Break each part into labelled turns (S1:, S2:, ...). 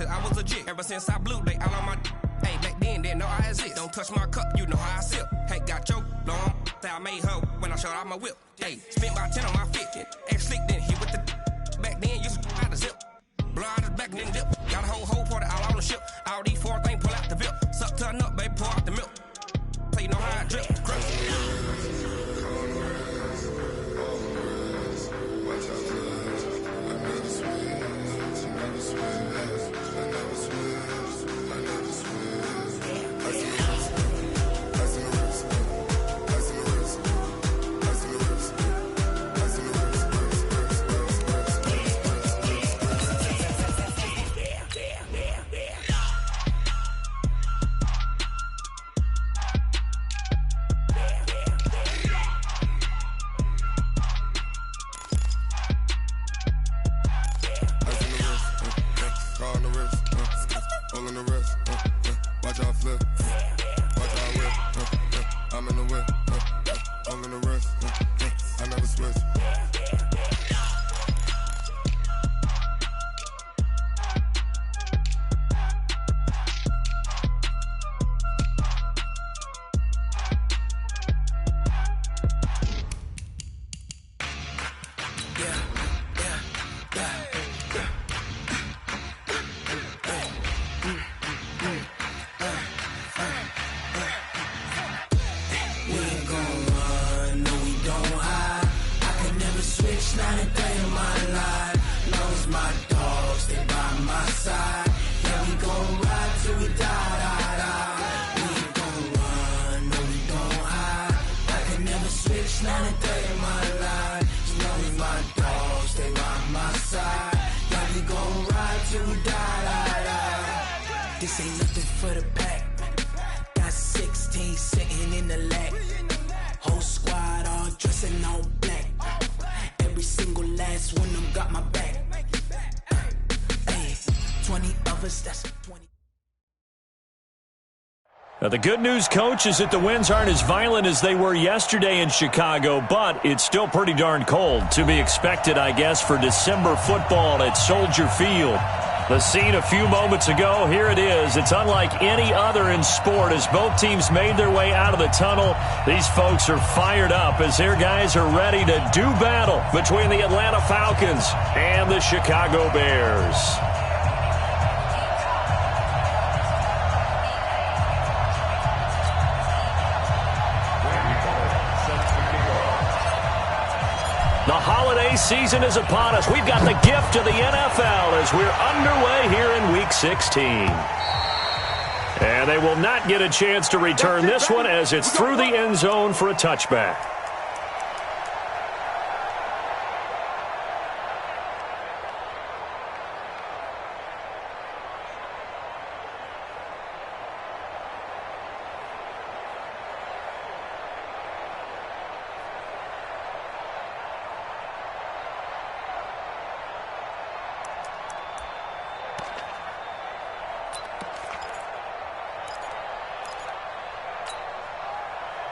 S1: since I was a jit. Ever since I blew, they all on my hey, back then, didn't know I exist. Don't touch my cup, you know how I sip. Hey, got your long, I made her when I showed out my whip. Hey, spent about 10 on my fit. Ex-slick, then hit with the back then, used to out the zip. Blow out his back, then dip. Got a whole party all on the ship. All these four things, pull out the VIP. Suck to a nut, baby, pour out the milk. So you know how I drip.
S2: This ain't nothing for the pack. Got 16 sitting in the lap. Whole squad all dressing all black. Every single last one of them got my back. Hey, 20 of us, that's 20.
S3: Now, the good news, Coach, is that the winds aren't as violent as they were yesterday in Chicago, but it's still pretty darn cold. To be expected, I guess, for December football at Soldier Field. The scene a few moments ago, here it is. It's unlike any other in sport as both teams made their way out of the tunnel. These folks are fired up as their guys are ready to do battle between the Atlanta Falcons and the Chicago Bears. The holiday season is upon us. We've got the gift of the NFL as we're underway here in Week 16. And they will not get a chance to return this one as it's through the end zone for a touchback.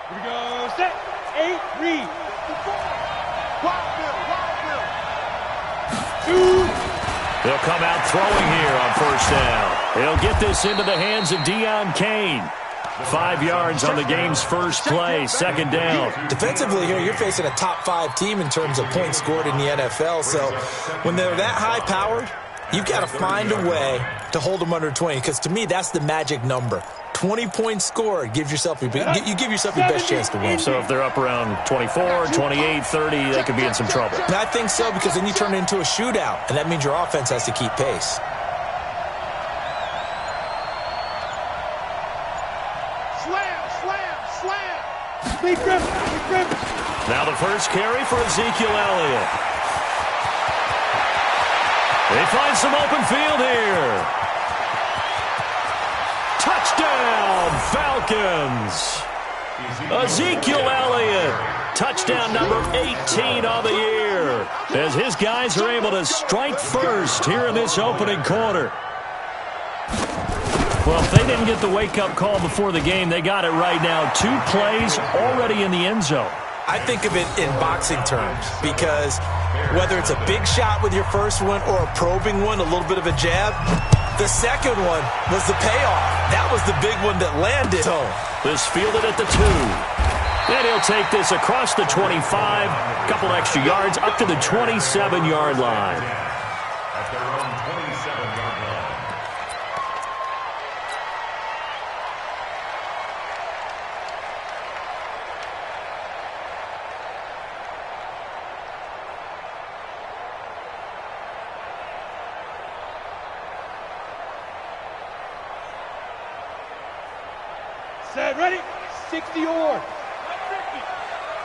S4: Here we go, set, 8, read.
S3: They'll come out throwing here on first down. They'll get this into the hands of Deion Kane. 5 yards on the game's first play, second down.
S5: Defensively here, you're facing a top 5 team in terms of points scored in the NFL. So when they're that high-powered, you've got to find a way to hold them under 20, because to me, that's the magic number. 20 points scored, you give yourself your best chance to win.
S3: So if they're up around 24, 28, 30, they could be in some trouble.
S5: And I think so, because then you turn it into a shootout, and that means your offense has to keep pace.
S4: Slam.
S3: Now the first carry for Ezekiel Elliott. They find some open field here. Touchdown, Falcons. Ezekiel Elliott, touchdown number 18 on the year, as his guys are able to strike first here in this opening quarter. Well, if they didn't get the wake-up call before the game, they got it right now. 2 plays already in the end zone.
S5: I think of it in boxing terms, because whether it's a big shot with your first one or a probing one, a little bit of a jab, The second one was the payoff. That was the big one that landed.
S3: This fielded at the 2. And he'll take this across the 25, a couple extra yards, up to the 27-yard line.
S6: At their own 27-yard line.
S4: Set, ready? 60 or.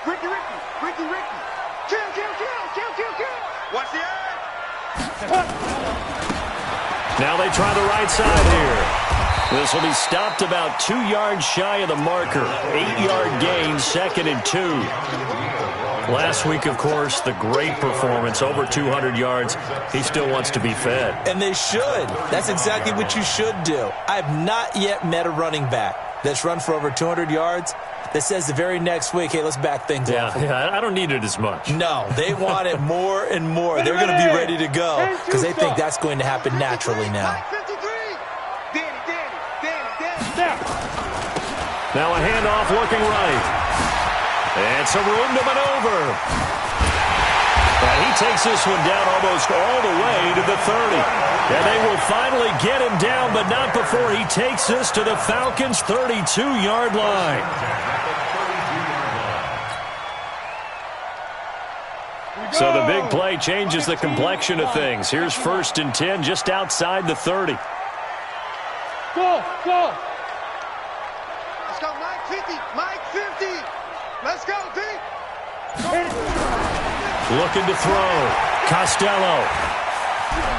S7: Ricky. Kill. Watch the edge.
S3: Now they try the right side here. This will be stopped about 2 yards shy of the marker. 8-yard gain, 2nd and 2. Last week, of course, the great performance, over 200 yards. He still wants to be fed.
S5: And they should. That's exactly what you should do. I have not yet met a running back that's run for over 200 yards that says the very next week, hey, let's back things off.
S3: Yeah, I don't need it as much.
S5: No, they want it more and more. They're going to be ready to go because they think that's going to happen naturally now.
S3: Now a handoff looking right. And some room to maneuver. And he takes this one down almost all the way to the 30. And they will finally get him down, but not before he takes this to the Falcons' 32-yard line. So the big play changes the complexion of things. Here's 1st and 10 just outside the 30.
S4: Go.
S7: Let's go, Mike 50. Let's go, D.
S3: Looking to throw. Costello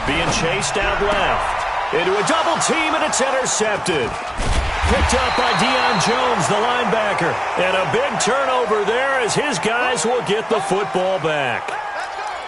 S3: being chased out left. Into a double team, and it's intercepted. Picked up by Deion Jones, the linebacker. And a big turnover there as his guys will get the football back.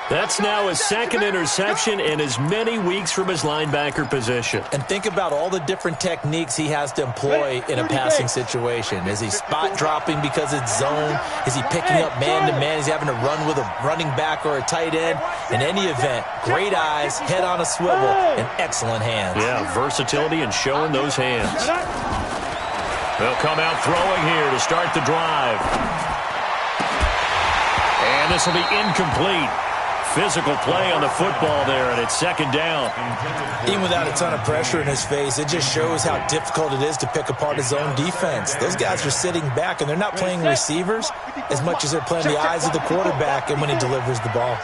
S3: That's now his 2nd interception in as many weeks from his linebacker position.
S5: And think about all the different techniques he has to employ in a passing situation. Is he spot dropping because it's zone? Is he picking up man-to-man? Is he having to run with a running back or a tight end? In any event, great eyes, head on a swivel, and excellent hands.
S3: Yeah, versatility and showing those hands. They'll come out throwing here to start the drive. And this will be incomplete. Physical play on the football there, and it's 2nd down.
S5: Even without a ton of pressure in his face, it just shows how difficult it is to pick apart his own defense. Those guys are sitting back, and they're not playing receivers as much as they're playing the eyes of the quarterback and when he delivers the ball.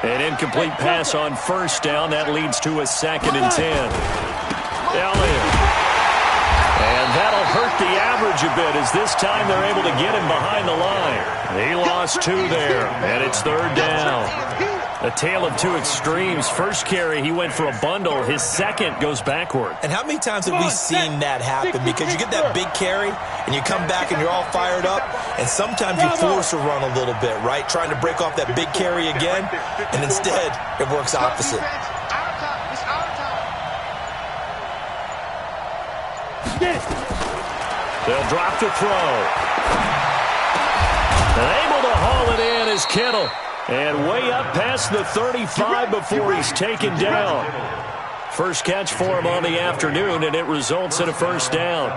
S3: An incomplete pass on 1st down. That leads to a 2nd and 10. Elliott. And that'll hurt the average a bit as this time they're able to get him behind the line. He lost 2 there, and it's 3rd down. A tale of 2 extremes. First carry, he went for a bundle. His second goes backward.
S5: And how many times have we seen that happen? Because you get that big carry, and you come back and you're all fired up, and sometimes you force a run a little bit, right? Trying to break off that big carry again, and instead it works opposite.
S3: They'll drop to throw. And able to haul it in is Kittle. And way up past the 35 before he's taken down. First catch for him on the afternoon, and it results in a 1st down.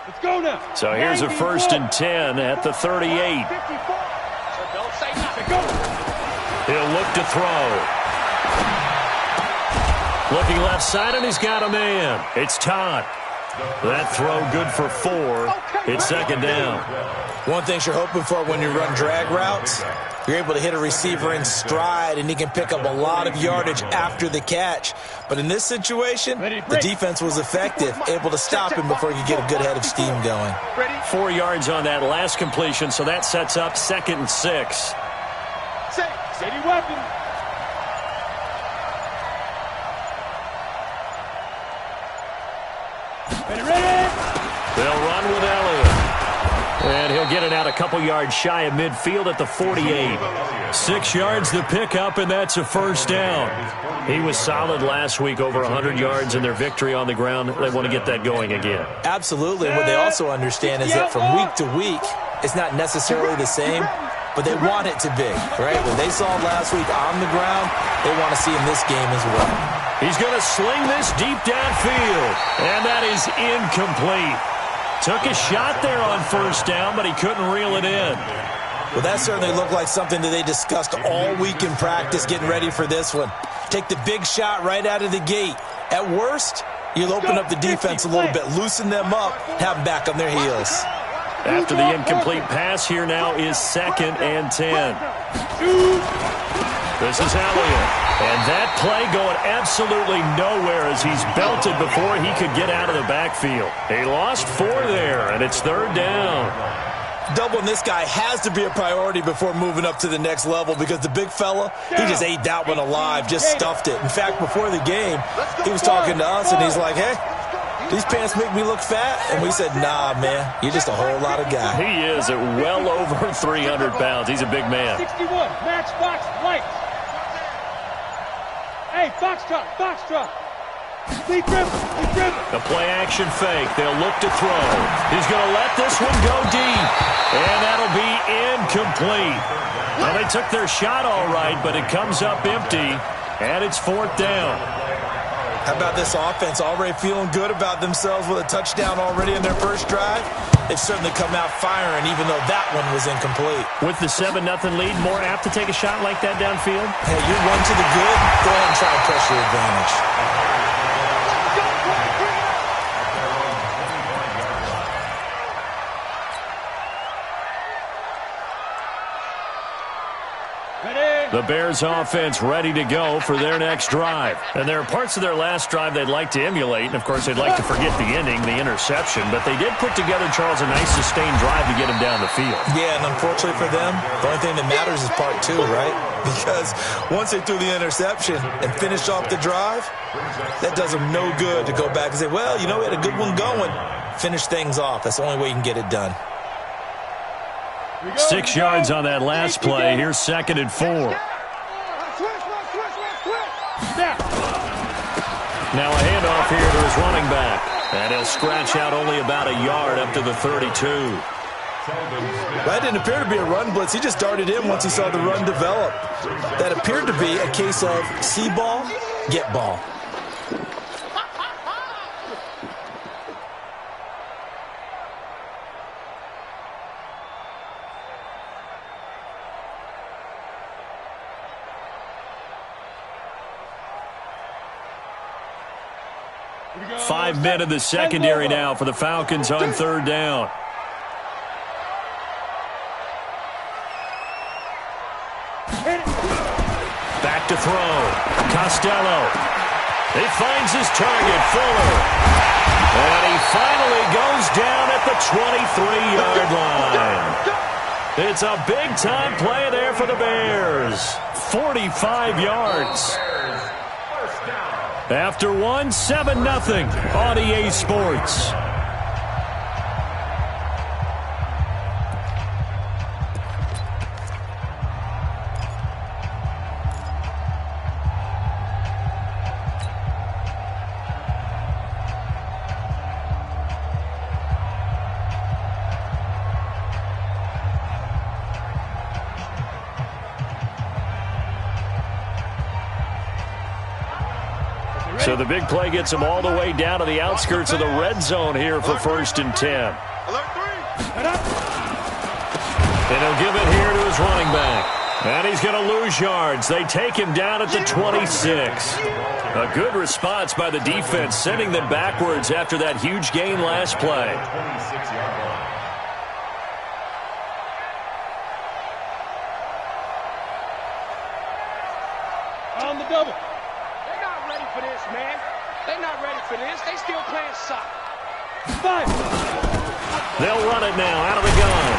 S4: Let's go now.
S3: So here's a 1st and 10 at the 38. He'll look to throw. Looking left side, and he's got a man. It's Todd. That throw good for 4. It's 2nd down.
S5: One thing you're hoping for when you run drag routes, you're able to hit a receiver in stride, and he can pick up a lot of yardage after the catch. But in this situation, the defense was effective, able to stop him before he could get a good head of steam going.
S3: 4 yards on that last completion, so that sets up 2nd and 6.
S4: Steady weapon.
S3: They'll run with Elliott. And he'll get it out a couple yards shy of midfield at the 48. 6 yards the pickup, and that's a 1st down. He was solid last week, over 100 yards in their victory on the ground. They want to get that going again.
S5: Absolutely. What they also understand is that from week to week, it's not necessarily the same. but they want it to be, right? When they saw it last week on the ground, they want to see him this game as well.
S3: He's going to sling this deep downfield, and that is incomplete. Took a shot there on first down, but he couldn't reel it in.
S5: Well, that certainly looked like something that they discussed all week in practice getting ready for this one. Take the big shot right out of the gate. At worst, you'll open up the defense a little bit, loosen them up, have them back on their heels.
S3: After the incomplete pass, here now is 2nd and 10. This is Elliott. And that play going absolutely nowhere as he's belted before he could get out of the backfield. He lost 4 there, and it's 3rd down.
S5: Doubling this guy has to be a priority before moving up to the next level because the big fella, he just ate that one alive, just stuffed it. In fact, before the game, he was talking to us, and he's like, hey, these pants make me look fat. And we said, nah, man, you're just a whole lot of guy.
S3: He is at well over 300 pounds. He's a big man.
S4: 61, matchbox, lights. Hey, box truck. Deep dribble.
S3: The play-action fake. They'll look to throw. He's going to let this one go deep. And that'll be incomplete. Well, they took their shot all right, but it comes up empty. And it's 4th down.
S5: How about this offense already feeling good about themselves with a touchdown already in their first drive? They've certainly come out firing, even though that one was incomplete.
S3: With the 7-0 lead, more apt to take a shot like that downfield?
S5: Hey, you're one to the good. Go ahead and try and press your advantage.
S3: The Bears offense ready to go for their next drive. And there are parts of their last drive they'd like to emulate. And, of course, they'd like to forget the ending, the interception. But they did put together, Charles, a nice sustained drive to get him down the field.
S5: Yeah, and unfortunately for them, the only thing that matters is part 2, right? Because once they threw the interception and finished off the drive, that does them no good to go back and say, well, you know, we had a good one going. Finish things off. That's the only way you can get it done.
S3: 6 yards on that last play. Here's 2nd and 4. Now a handoff here to his running back. And he'll scratch out only about a yard up to the 32.
S5: That didn't appear to be a run blitz. He just darted in once he saw the run develop. That appeared to be a case of see ball, get ball.
S3: Five men in the secondary now for the Falcons on 3rd down. Back to throw. Costello. He finds his target, Fuller. And he finally goes down at the 23-yard line. It's a big-time play there for the Bears. 45 yards. After one, 7-0 on EA Sports. So the big play gets him all the way down to the outskirts of the red zone here for 1st and 10. And he'll give it here to his running back. And he's going to lose yards. They take him down at the 26. A good response by the defense, sending them backwards after that huge gain last play.
S4: On the double.
S7: For this, man. They're not ready for this. They still playing soccer.
S4: 5.
S3: They'll run it now out of the gun.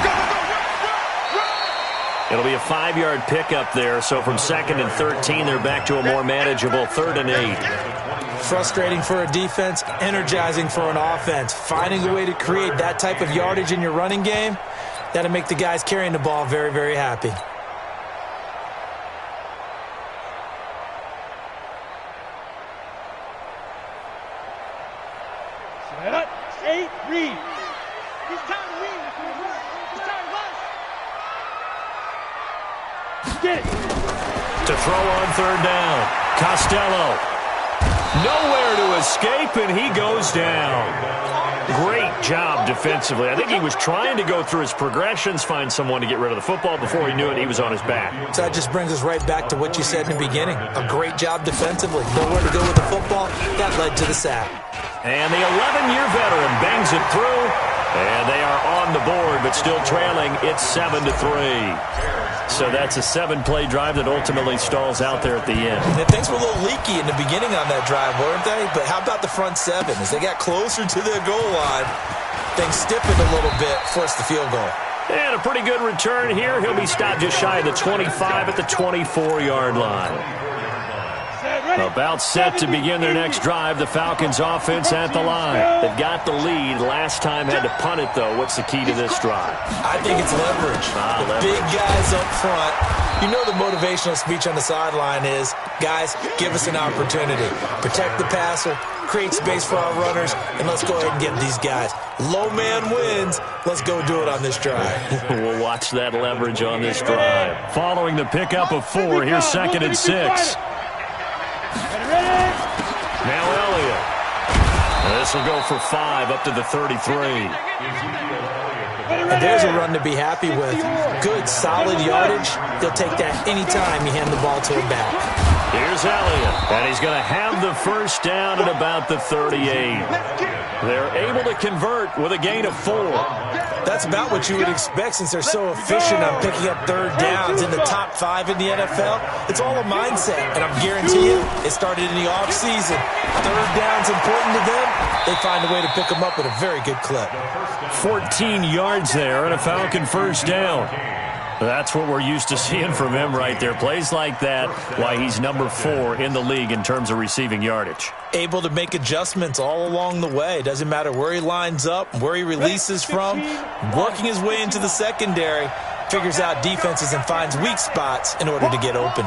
S3: It'll be a 5-yard pickup there. So from 2nd and 13, they're back to a more manageable 3rd and 8.
S5: Frustrating for a defense, energizing for an offense. Finding a way to create that type of yardage in your running game, that'll make the guys carrying the ball very, very happy.
S4: Set. 8, read.
S7: It's time to win. It's time to run.
S4: Get it.
S3: To throw on third down. Costello. Nowhere to escape, and he goes down. Great job defensively. I think he was trying to go through his progressions, find someone to get rid of the football. Before he knew it, he was on his back.
S5: So that just brings us right back to what you said in the beginning. A great job defensively. Nowhere to go with the football. That led to the sack.
S3: And the 11-year veteran bangs it through. And they are on the board, but still trailing. It's 7-3. So that's a 7-play drive that ultimately stalls out there at the end.
S5: And things were a little leaky in the beginning on that drive, weren't they? But how about the front seven? As they got closer to the goal line, things stiffened a little bit, forced the field goal.
S3: And a pretty good return here. He'll be stopped just shy of the 25 at the 24-yard line. About set to begin their next drive. The Falcons offense at the line. They've got the lead. Last time had to punt it, though. What's the key to this drive?
S5: I think it's leverage. The big guys up front. You know the motivational speech on the sideline is, guys, give us an opportunity. Protect the passer, create space for our runners, and let's go ahead and get these guys. Low man wins. Let's go do it on this drive.
S3: We'll watch that leverage on this drive. Following the pickup of 4, here's 2nd and 6. Now Elliott. This will go for 5 up to the 33.
S5: And there's a run to be happy with. Good, solid yardage. They'll take that anytime you hand the ball to him back.
S3: Here's Elliott, and he's going to have the first down at about the 38. They're able to convert with a gain of 4.
S5: That's about what you would expect since they're so efficient on picking up third downs in the top 5 in the NFL. It's all a mindset, and I'm guaranteeing you it started in the offseason. Third down's important to them. They find a way to pick them up at a very good clip.
S3: 14 yards there and a Falcon first down. That's what we're used to seeing from him right there. Plays like that, why he's number 4 in the league in terms of receiving yardage.
S5: Able to make adjustments all along the way. Doesn't matter where he lines up, where he releases from. Working his way into the secondary. Figures out defenses and finds weak spots in order to get open.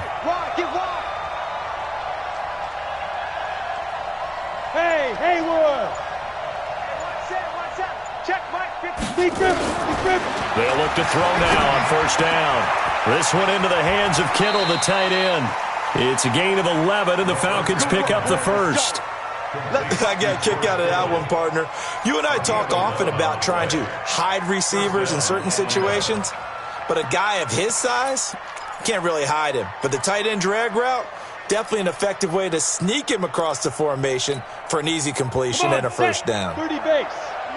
S4: Hey, Haywood. Check, Mike. Big grip.
S3: They'll look to throw now on first down. This one into the hands of Kittle, the tight end. It's a gain of 11, and the Falcons pick up the first.
S5: I got a kick out of that one, partner. You and I talk often about trying to hide receivers in certain situations, but a guy of his size, can't really hide him. But the tight end drag route, definitely an effective way to sneak him across the formation for an easy completion and a first down.
S4: 30 base.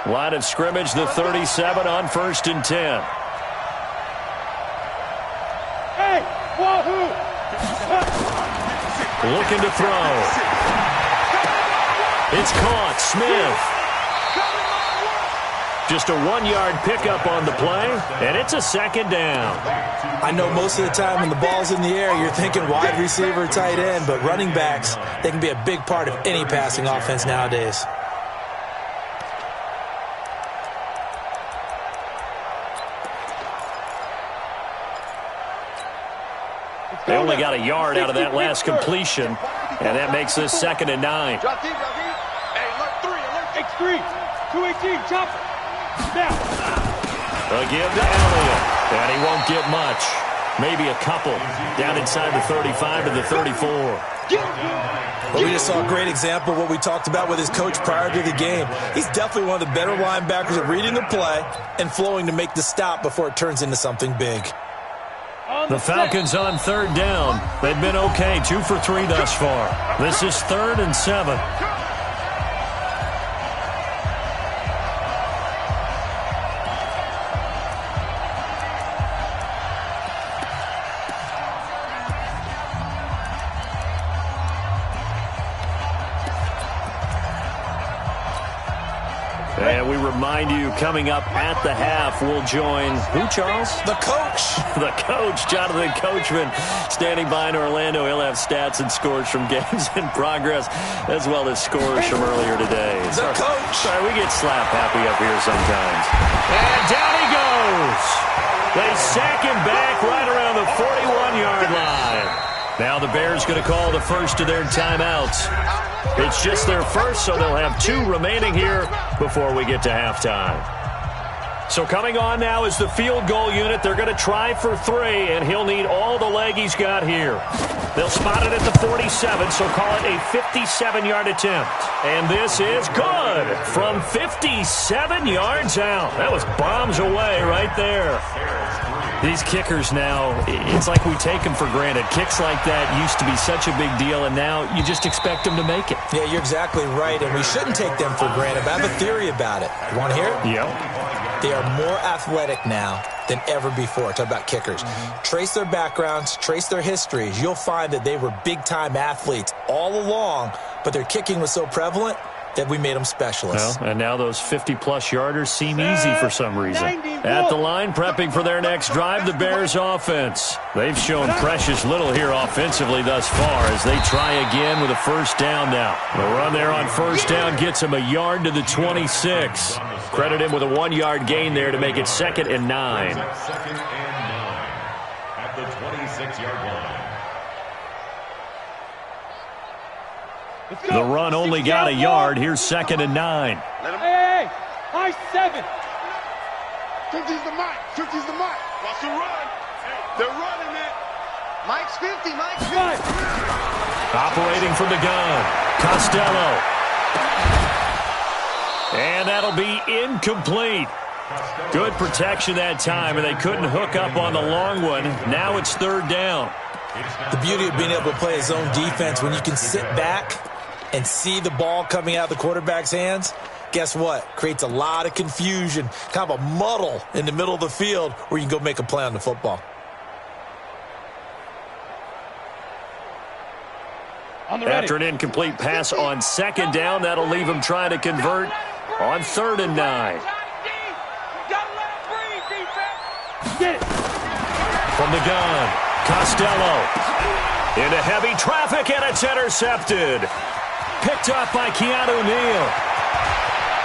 S3: Line of scrimmage, the 37 on 1st and 10.
S4: Hey, wahoo!
S3: Looking to throw. It's caught. Smith. Just a 1-yard pickup on the play, and it's a 2nd down.
S5: I know most of the time when the ball's in the air, you're thinking wide receiver, tight end, but running backs, they can be a big part of any passing offense nowadays.
S3: They only got a yard out of that last completion, and that makes this 2nd and 9.
S4: Drop deep. Hey, alert 3. 218, chopper. Now.
S3: They'll give to Elliott, and he won't get much. Maybe a couple. Down inside the 35 to the 34.
S5: Well, we just saw a great example of what we talked about with his coach prior to the game. He's definitely one of the better linebackers at reading the play and flowing to make the stop before it turns into something big.
S3: The Falcons on 3rd down. They've been okay, 2 for 3 thus far. This is 3rd and 7. And we remind you, coming up at the half, we'll join who, Charles?
S5: The coach.
S3: The coach, Jonathan Coachman, standing by in Orlando. He'll have stats and scores from games in progress, as well as scores from earlier today.
S5: The coach.
S3: Sorry, we get slap happy up here sometimes. And down he goes. They sack him back right around the 41-yard line. Now the Bears going to call the first of their timeouts. It's just their first, so they'll have 2 remaining here before we get to halftime. So coming on now is the field goal unit. They're going to try for 3, and he'll need all the leg he's got here. They'll spot it at the 47, so call it a 57-yard attempt. And this is good from 57 yards out. That was bombs away right there. These kickers now, it's like we take them for granted. Kicks like that used to be such a big deal, and now you just expect them to make it.
S5: Yeah, you're exactly right, and we shouldn't take them for granted. But I have a theory about it. You want to hear it?
S3: Yep.
S5: They are more athletic now than ever before. Talk about kickers. Trace their backgrounds, trace their histories. You'll find that they were big-time athletes all along, but their kicking was so prevalent that we made them specialists.
S3: Well, and now those 50-plus yarders seem easy for some reason. At the line, prepping for their next drive, the Bears offense. They've shown precious little here offensively thus far as they try again with a first down now. The run there on first down gets him a yard to the 26. Credit him with a 1-yard gain there to make it 2nd and 9.
S6: 2nd and 9 at the 26-yard line.
S3: The run only got a yard. Here's 2nd and 9.
S4: Hey, high 7.
S8: 50's the mic. 50's the mic.
S4: Watch the run. They're running it.
S8: Mike's 50. Mike's 50.
S3: Operating from the gun, Costello. And that'll be incomplete. Good protection that time, and they couldn't hook up on the long one. Now it's 3rd down.
S5: The beauty of being able to play his own defense, when you can sit back and see the ball coming out of the quarterback's hands, guess what? Creates a lot of confusion, kind of a muddle in the middle of the field where you can go make a play on the football.
S3: After an incomplete pass on 2nd down, that'll leave him trying to convert on 3rd and 9. From the gun, Costello. Into heavy traffic, and it's intercepted. Picked up by Keanu Neal.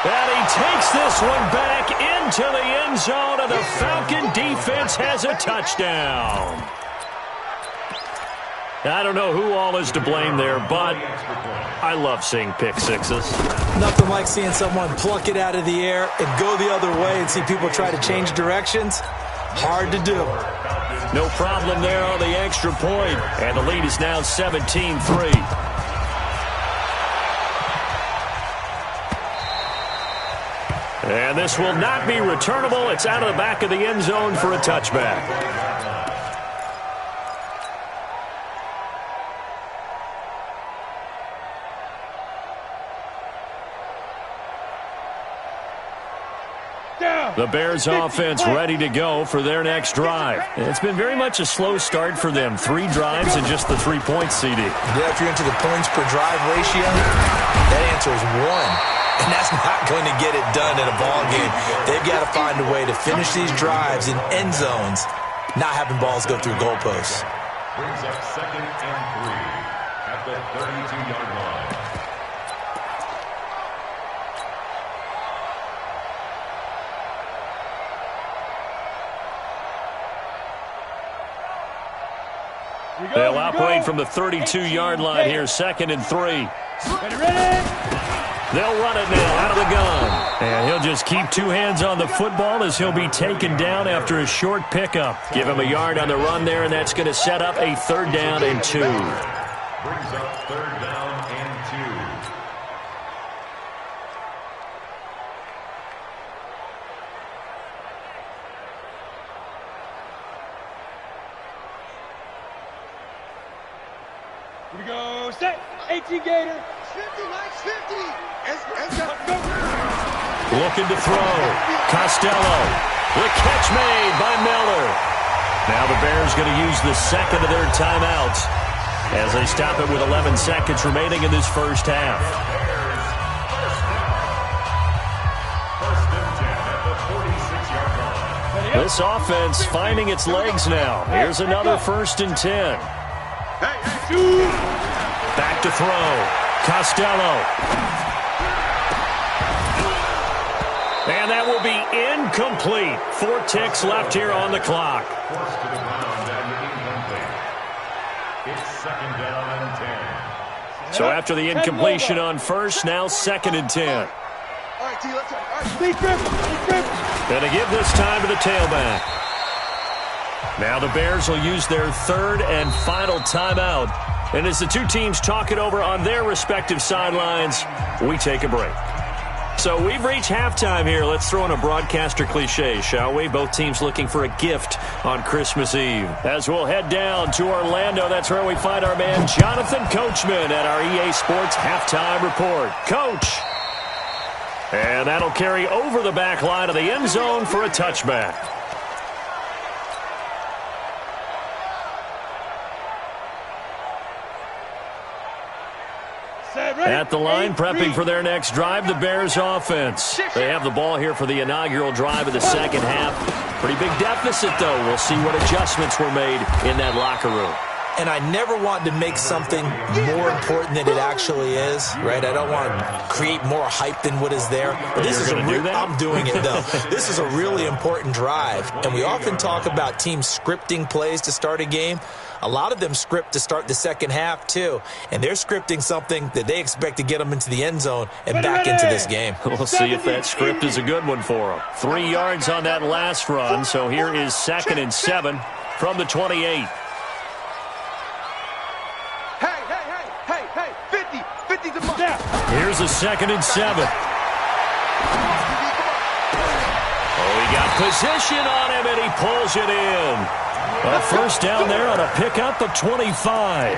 S3: And he takes this one back into the end zone, and the Falcon defense has a touchdown. I don't know who all is to blame there, but I love seeing pick sixes.
S5: Nothing like seeing someone pluck it out of the air and go the other way and see people try to change directions. Hard to do.
S3: No problem there on the extra point, and the lead is now 17-3. And this will not be returnable. It's out of the back of the end zone for a touchback. The Bears offense ready to go for their next drive. It's been very much a slow start for them. 3 drives and just the 3 points, CD.
S5: Yeah, if you're into the points per drive ratio, that answer is 1. And that's not going to get it done in a ball game. They've got to find a way to finish these drives in end zones, not having balls go through goalposts.
S6: Brings up 2nd and 3 at the 32-yard line.
S3: They'll operate from the 32-yard line here, 2nd and 3. They'll run it now out of the gun. And he'll just keep 2 hands on the football as he'll be taken down after a short pickup. Give him a yard on the run there, and that's going to set up a 3rd down and 2.
S6: Brings up 3rd down and 2.
S4: Here we go, set, 18 Gator.
S8: 50, Mike's 50.
S3: Looking to throw. Costello. The catch made by Miller. Now the Bears going to use the 2nd of their timeouts as they stop it with 11 seconds remaining in this first half. This offense finding its legs now. Here's another 1st and 10. Back to throw. Costello. And that will be incomplete. 4 ticks left here on the clock.
S6: Forced to the ground and incomplete. It's 2nd down and 10.
S3: So after the incompletion on first, now 2nd and 10.
S8: All right, T, let's go. All right.
S4: Lead grip.
S3: And to give this time to the tailback. Now the Bears will use their third and final timeout. And as the two teams talk it over on their respective sidelines, we take a break. So we've reached halftime here. Let's throw in a broadcaster cliche, shall we? Both teams looking for a gift on Christmas Eve. As we'll head down to Orlando, that's where we find our man Jonathan Coachman at our EA Sports Halftime Report. Coach. And that'll carry over the back line of the end zone for a touchback. At the line, prepping for their next drive, the Bears offense. They have the ball here for the inaugural drive of the second half. Pretty big deficit, though. We'll see what adjustments were made in that locker room.
S5: And I never want to make something more important than it actually is, right? I don't want to create more hype than what is there. But this is I'm doing it, though. This is a really important drive. And we often talk about teams scripting plays to start a game. A lot of them script to start the second half, too. And they're scripting something that they expect to get them into the end zone and back into this game.
S3: We'll see if that script is a good one for them. 3 yards on that last run. So here is 2nd and 7 from the 28.
S4: Hey, 50's a must.
S3: Here's a 2nd and 7. Oh, he got position on him, and he pulls it in. A first down there on a pickup of 25.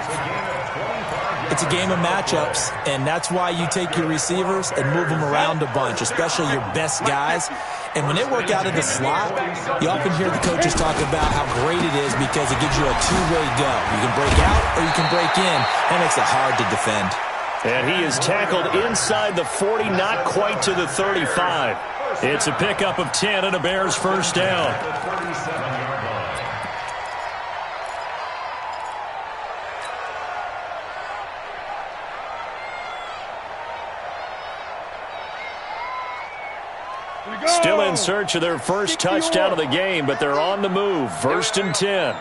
S5: It's a game of matchups, and that's why you take your receivers and move them around a bunch, especially your best guys. And when they work out of the slot, you often hear the coaches talk about how great it is because it gives you a two-way go. You can break out or you can break in. That makes it hard to defend.
S3: And he is tackled inside the 40, not quite to the 35. It's a pickup of 10 and a Bears first down. Still in search of their first touchdown of the game, but they're on the move. 1st and 10.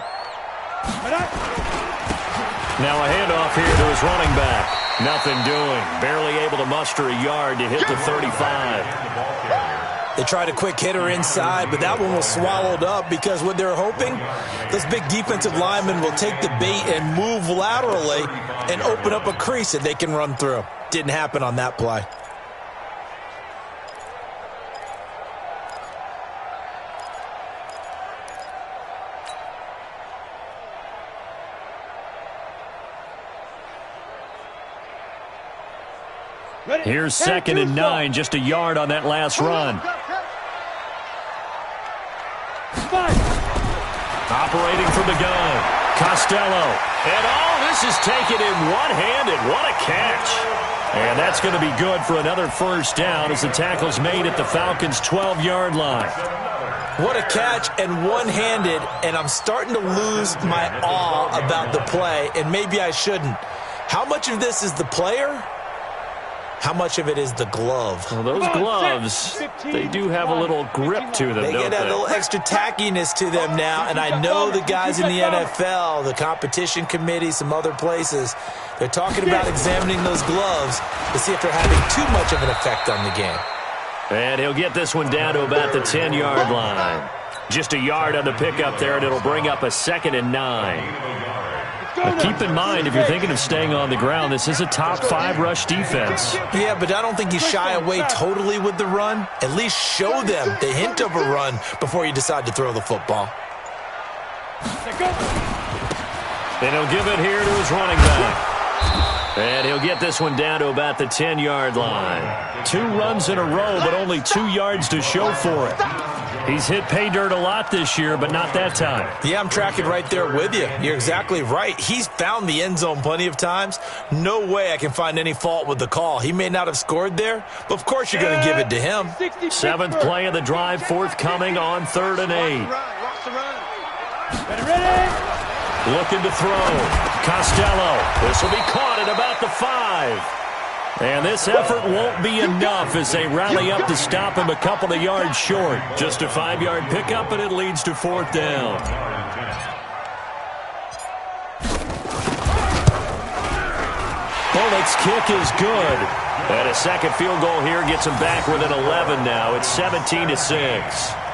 S3: Now a handoff here to his running back. Nothing doing. Barely able to muster a yard to hit the 35.
S5: They tried a quick hitter inside, but that one was swallowed up because what they're hoping, those big defensive linemen will take the bait and move laterally and open up a crease that they can run through. Didn't happen on that play.
S3: Here's 2nd and 9, just a yard on that last run. Operating from the gun, Costello. And this is taken in one-handed. What a catch. And that's going to be good for another first down as the tackle's made at the Falcons' 12-yard line.
S5: What a catch and one-handed, and I'm starting to lose my awe about the play, and maybe I shouldn't. How much of this is the player? How much of it is the glove?
S3: Well, those gloves, they do have a little grip to them,
S5: They get a little extra tackiness to them now, and I know the guys in the NFL, the competition committee, some other places, they're talking about examining those gloves to see if they're having too much of an effect on the game.
S3: And he'll get this one down to about the 10-yard line. Just a yard on the pickup there, and it'll bring up a 2nd and 9. But keep in mind, if you're thinking of staying on the ground, this is a top-5 rush defense.
S5: Yeah, but I don't think you shy away totally with the run. At least show them the hint of a run before you decide to throw the football.
S3: And he'll give it here to his running back. And he'll get this one down to about the 10-yard line. 2 runs in a row, but only 2 yards to show for it. He's hit pay dirt a lot this year, but not that time.
S5: Yeah, I'm tracking right there with you. You're exactly right. He's found the end zone plenty of times. No way I can find any fault with the call. He may not have scored there, but of course you're going to give it to him.
S3: 7th play of the drive, forthcoming on 3rd and 8. Looking to throw. Costello. This will be caught at about the 5. And this effort won't be enough as they rally up to stop him a couple of yards short. Just a 5-yard pickup, and it leads to 4th down. Bullock's kick is good. And a second field goal here gets them back within 11 now. It's 17-6.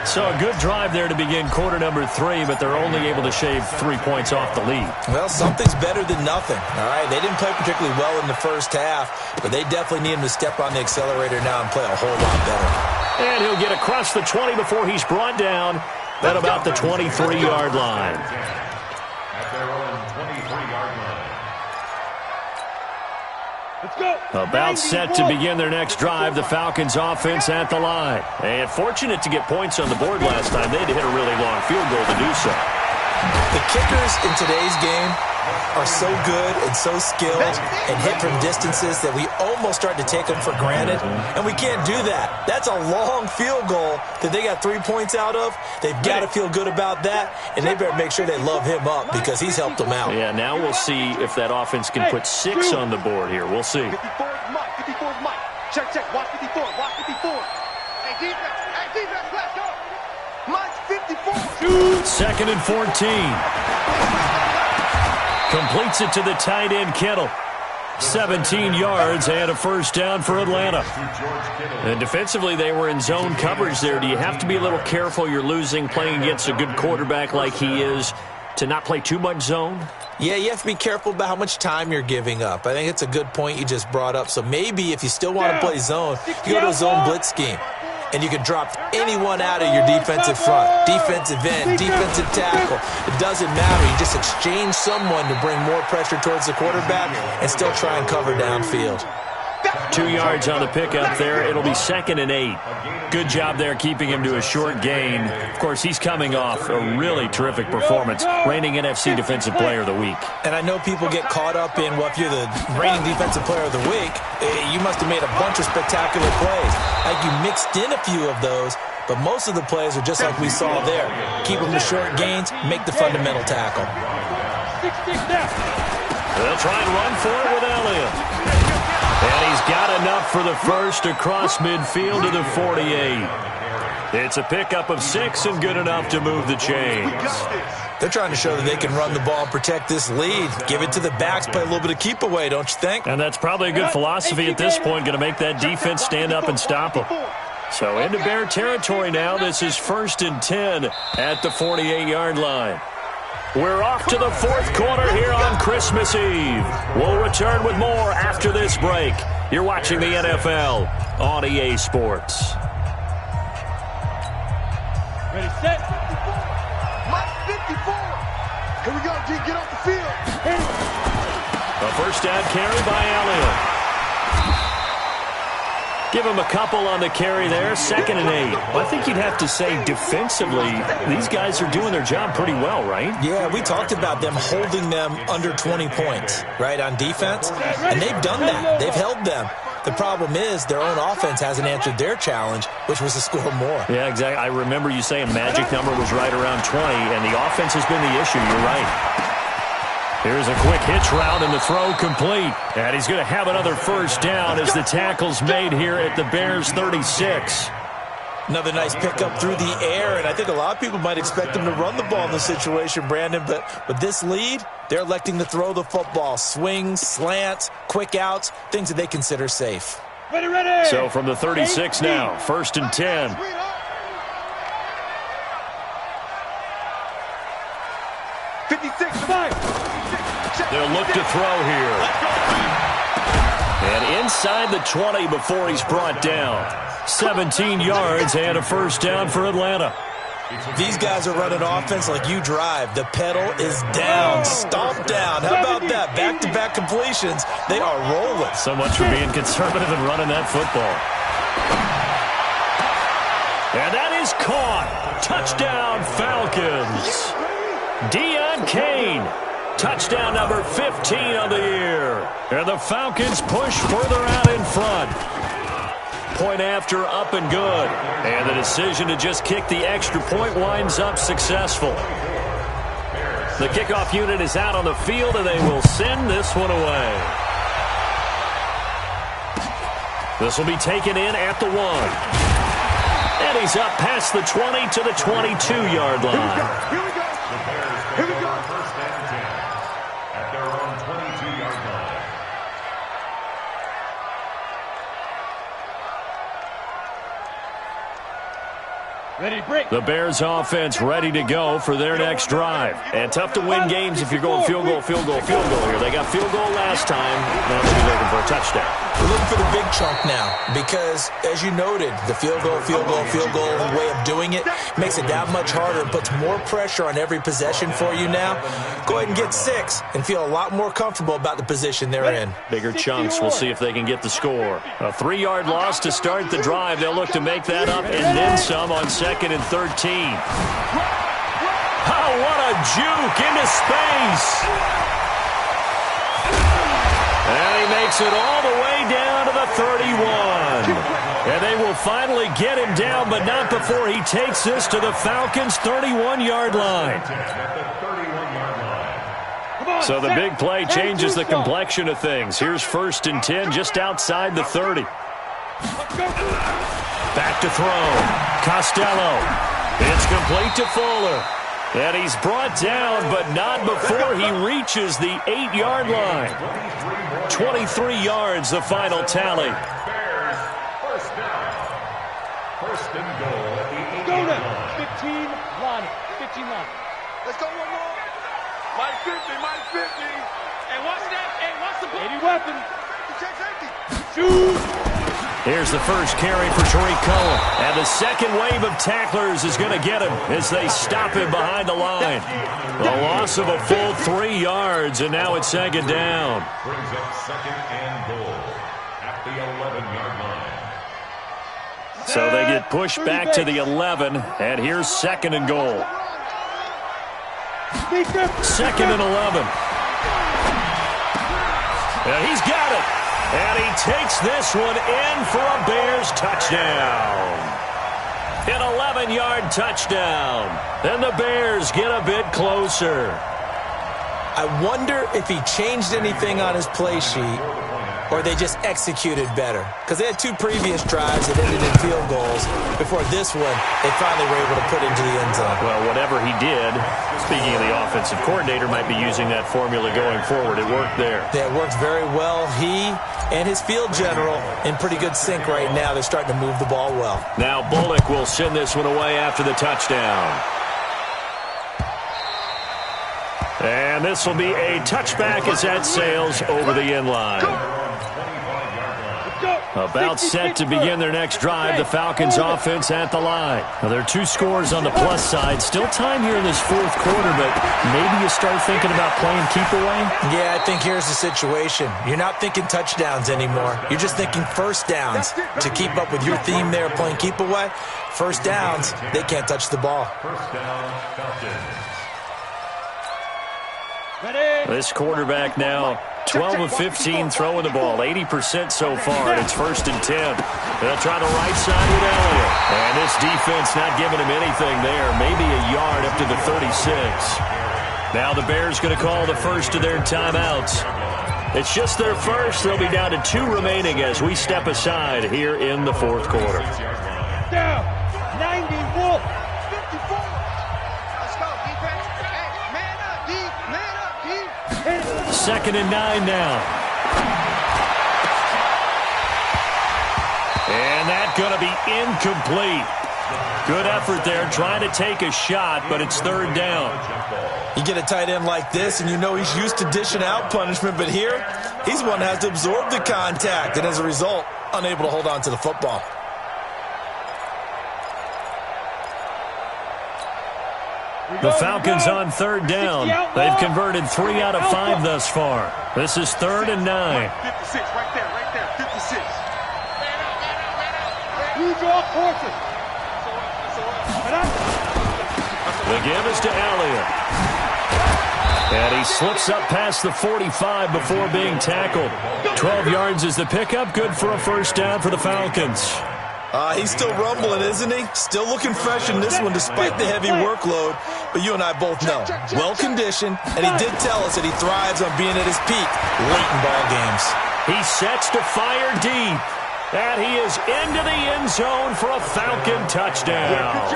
S3: So a good drive there to begin quarter number 3, but they're only able to shave 3 points off the lead.
S5: Well, something's better than nothing, all right? They didn't play particularly well in the first half, but they definitely need him to step on the accelerator now and play a whole lot better.
S3: And he'll get across the 20 before he's brought down at about the 23-yard line.
S6: At their own 23-yard line.
S4: Let's go.
S3: About set to begin their next drive, the Falcons offense at the line. And fortunate to get points on the board last time. They had to hit a really long field goal to do so.
S5: The kickers in today's game are so good and so skilled and hit from distances that we almost start to take them for granted, and we can't do that. That's a long field goal that they got 3 points out of. They've got to feel good about that, and they better make sure they love him up because he's helped them out.
S3: Yeah, now we'll see if that offense can put 6 on the board here. We'll see.
S7: 54 is Mike. 54 is Mike. Check, check. Watch 54. Watch 54. Hey, defense, let's go. Mike's 54.
S3: Second and 14. Completes it to the tight end, Kittle. 17 yards and a first down for Atlanta. And defensively, they were in zone coverage there. Do you have to be a little careful? You're losing, playing against a good quarterback like he is, to not play too much zone?
S5: Yeah, you have to be careful about how much time you're giving up. I think it's a good point you just brought up. So maybe if you still want to play zone, you go to a zone blitz scheme. And you can drop anyone out of your defensive front, defensive end, defensive tackle. It doesn't matter. You just exchange someone to bring more pressure towards the quarterback and still try and cover downfield.
S3: 2 yards on the pickup there. It'll be 2nd and 8. Good job there keeping him to a short gain. Of course, he's coming off a really terrific performance, reigning NFC Defensive Player of the Week.
S5: And I know people get caught up in, well, if you're the reigning Defensive Player of the Week, you must have made a bunch of spectacular plays. Like you mixed in a few of those, but most of the plays are just like we saw there. Keep them to short gains, make the fundamental tackle.
S3: They'll try and run for it with Elliott. And he's got enough for the first across midfield to the 48. It's a pickup of 6 and good enough to move the chains.
S5: They're trying to show that they can run the ball and protect this lead. Give it to the backs, play a little bit of keep away, don't you think?
S3: And that's probably a good philosophy at this point, going to make that defense stand up and stop them. So into Bear territory now. This is 1st and 10 at the 48-yard line. We're off to the 4th quarter here on Christmas Eve. We'll return with more after this break. You're watching the NFL on EA Sports.
S4: Ready, set.
S7: Mike 54.
S8: Here we go, G. Get off the field.
S3: A first down carry by Elliott. Give him a couple on the carry there. 2nd and 8. Well, I think you'd have to say defensively, these guys are doing their job pretty well, right?
S5: Yeah, we talked about them holding them under 20 points, right, on defense. And they've done that. They've held them. The problem is their own offense hasn't answered their challenge, which was to score more.
S3: Yeah, exactly. I remember you saying magic number was right around 20, and the offense has been the issue. You're right. Here's a quick hitch route and the throw complete. And he's going to have another first down as the tackle's made here at the Bears 36.
S5: Another nice pickup through the air, and I think a lot of people might expect them to run the ball in this situation, Brandon, but with this lead, they're electing to throw the football. Swings, slants, quick outs, things that they consider safe.
S4: Ready, ready.
S3: So from the 36 now, 1st and 10.
S7: 56, 5.
S3: They'll look to throw here. And inside the 20 before he's brought down. 17 yards and a first down for Atlanta.
S5: These guys are running offense like you drive. The pedal is down, stomp down. How about that? Back-to-back completions. They are rolling.
S3: So much for being conservative and running that football. And that is caught. Touchdown, Falcons. Deion Kane. Touchdown number 15 on the year. And the Falcons push further out in front. Point after, up and good. And the decision to just kick the extra point winds up successful. The kickoff unit is out on the field, and they will send this one away. This will be taken in at the 1. And he's up past the 20 to the 22-yard line.
S7: Here we go. Here we go.
S6: First and 10 at their own 22-yard line.
S3: The Bears offense ready to go for their next drive. And tough to win games if you're going field goal here. They got field goal last time. Now they'll be looking for a touchdown.
S5: We're looking for the big chunk now because, as you noted, the field goal way of doing it makes it that much harder and puts more pressure on every possession for you now. Go ahead and get 6 and feel a lot more comfortable about the position they're in.
S3: Bigger chunks. We'll see if they can get the score. A 3-yard loss to start the drive. They'll look to make that up and then some on 2nd and 13. Oh, what a juke into space. And he makes it all the way down to the 31. And they will finally get him down, but not before he takes this to the Falcons' 31-yard line. So the big play changes the complexion of things. Here's 1st and 10 just outside the 30. Back to throw. Costello. It's complete to Fuller. And he's brought down, but not before he reaches the 8-yard line. 23 yards, the final tally.
S6: Bears, first down. First and goal at the 8-yard line.
S4: 15 line. 15 line.
S8: Let's go one more. Mike 50, Mike 50.
S4: Hey, watch that. Hey, watch the ball. 80 weapon.
S8: The check's empty.
S4: Shoot.
S3: Here's the first carry for Tariq Cohen. And the second wave of tacklers is going to get him as they stop him behind the line. The loss of a full 3 yards, and now it's 2nd down.
S6: Brings up 2nd and goal at the 11-yard line.
S3: So they get pushed back to the 11, and here's 2nd and goal. 2nd and 11. And he's got it. And he takes this one in for a Bears touchdown. An 11-yard touchdown. And the Bears get a bit closer.
S5: I wonder if he changed anything on his play sheet or they just executed better. Because they had 2 previous drives that ended in field goals. Before this one, they finally were able to put into the end zone.
S3: Well, whatever he did, speaking of the offensive coordinator, might be using that formula going forward. It worked there.
S5: Yeah, it worked very well. He and his field general in pretty good sync right now. They're starting to move the ball well.
S3: Now Bullock will send this one away after the touchdown. And this will be a touchback as that sails over the end line. About set to begin their next drive, the Falcons offense at the line. Now, there are 2 scores on the plus side. Still time here in this 4th quarter, but maybe you start thinking about playing keep away?
S5: Yeah, I think here's the situation. You're not thinking touchdowns anymore. You're just thinking first downs. To keep up with your theme there, playing keep away, first downs, they can't touch the ball.
S6: First down, Falcons.
S3: This quarterback now 12 of 15 throwing the ball, 80% so far, and it's 1st and 10. They'll try the right side with Elliott. And this defense not giving him anything there, maybe a yard up to the 36. Now the Bears going to call the first of their timeouts. It's just their first. They'll be down to 2 remaining as we step aside here in the 4th quarter.
S4: Down. 90 Wolf.
S7: 54. Let's go, defense. Hey, man up, D. Man up, D.
S3: 2nd and 9 now. And that's going to be incomplete. Good effort there trying to take a shot, but it's 3rd down.
S5: You get a tight end like this, and you know he's used to dishing out punishment, but here, he's one that has to absorb the contact, and as a result, unable to hold on to the football.
S3: The Falcons on 3rd down. They've converted 3 out of 5 thus far. This is 3rd and 9.
S8: 56, right there, 56.
S4: You draw forces.
S3: The give is to Elliott. And he slips up past the 45 before being tackled. 12 yards is the pickup. Good for a first down for the Falcons.
S5: He's still rumbling, isn't he? Still looking fresh in this one despite the heavy workload. But you and I both know, well-conditioned, and he did tell us that he thrives on being at his peak late in ball games.
S3: He sets to fire deep. And he is into the end zone for a Falcon touchdown.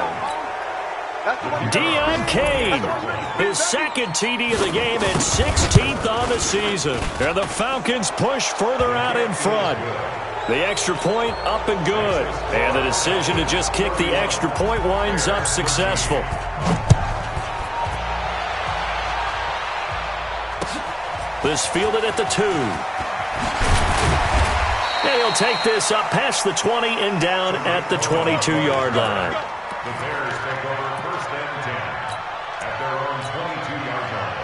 S3: Deion Kane, his 2nd TD of the game and 16th on the season. And the Falcons push further out in front. The extra point up and good. And the decision to just kick the extra point winds up successful. This fielded at the 2. And he'll take this up past the 20 and down at the 22-yard line.
S6: The Bears take over 1st and 10 at their own 22-yard line.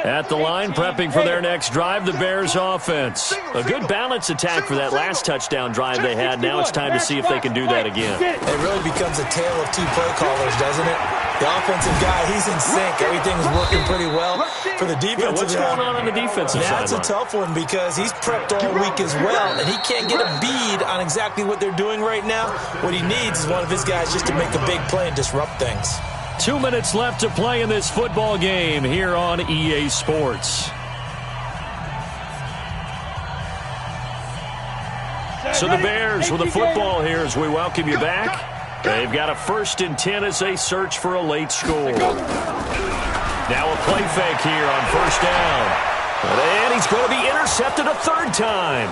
S3: At the line, prepping for their next drive, the Bears offense. A good balance attack for that last touchdown drive they had. Now it's time to see if they can do that again.
S5: It really becomes a tale of two play callers, doesn't it? The offensive guy, he's in sync. Everything's working pretty well. For the defensive
S3: what's going on the defensive side?
S5: That's a tough one because he's prepped all week as well, and he can't get a bead on exactly what they're doing right now. What he needs is one of his guys just to make a big play and disrupt things.
S3: 2 minutes left to play in this football game here on EA Sports. So the Bears with the football here as we welcome you back. They've got a 1st and 10 as they search for a late score. Now a play fake here on 1st down. And he's going to be intercepted a 3rd time.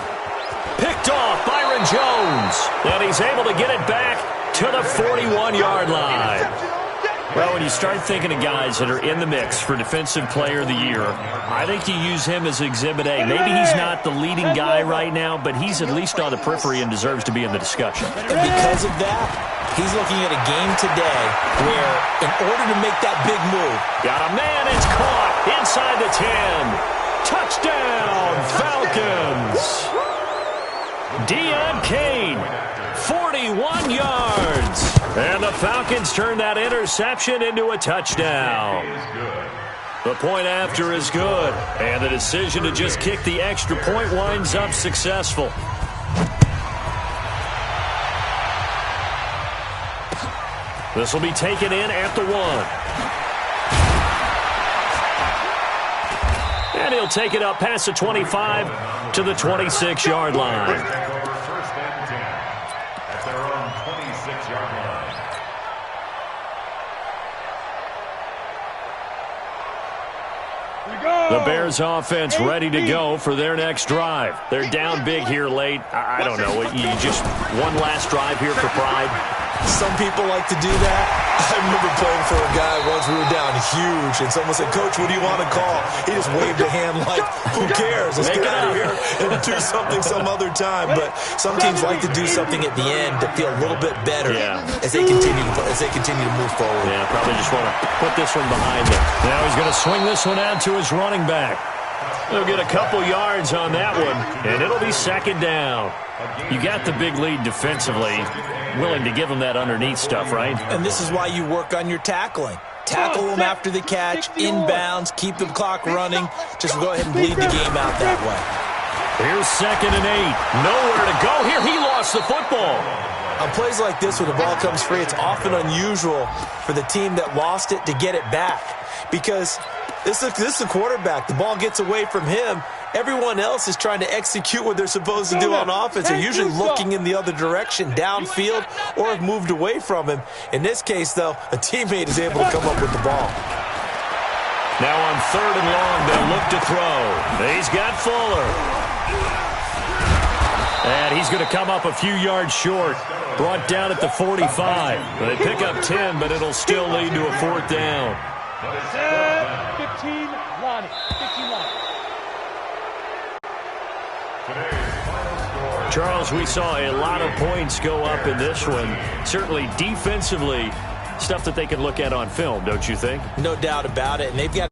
S3: Picked off Byron Jones. And he's able to get it back to the 41-yard line. Well, when you start thinking of guys that are in the mix for Defensive Player of the Year, I think you use him as Exhibit A. Maybe he's not the leading guy right now, but he's at least on the periphery and deserves to be in the discussion.
S5: And because of that, he's looking at a game today where, in order to make that big move,
S3: got a man, it's caught inside the 10. Touchdown, Falcons. Deion Kane, 41 yards. And the Falcons turn that interception into a touchdown. The point after is good. And the decision to just kick the extra point winds up successful. This will be taken in at the 1. And he'll take it up past the 25 to the 26-yard line.
S6: First and 10 at their own 26-yard line.
S3: The Bears offense ready to go for their next drive. They're down big here late. I don't know. You just one last drive here for pride.
S5: Some people like to do that. I remember playing for a guy once. We were down huge, and someone said, "Coach, what do you want to call?" He just waved a hand like, "Who cares? Let's get out of here and do something some other time." But some teams like to do something at the end to feel a little bit better as they continue to move forward.
S3: Yeah, probably just want to put this one behind them. Now he's going to swing this one out to his running back. He'll get a couple yards on that one, and it'll be 2nd down. You got the big lead defensively. Willing to give him that underneath stuff, right?
S5: And this is why you work on your tackling. Tackle them after the catch, inbounds, keep the clock running. Just go ahead and bleed the game out that way.
S3: Here's 2nd and 8. Nowhere to go here. He lost the football.
S5: On plays like this, when the ball comes free, it's often unusual for the team that lost it to get it back. Because this is the quarterback. The ball gets away from him. Everyone else is trying to execute what they're supposed to do on offense. They're usually looking in the other direction, downfield, or have moved away from him. In this case, though, a teammate is able to come up with the ball.
S3: Now on 3rd and long, they'll look to throw. He's got Fuller. And he's going to come up a few yards short. Brought down at the 45. They pick up 10, but it'll still lead to a 4th down.
S4: 15 Lonnie.
S3: Charles, we saw a lot of points go up in this one. Certainly defensively, stuff that they can look at on film, don't you think?
S5: No doubt about it. And they've got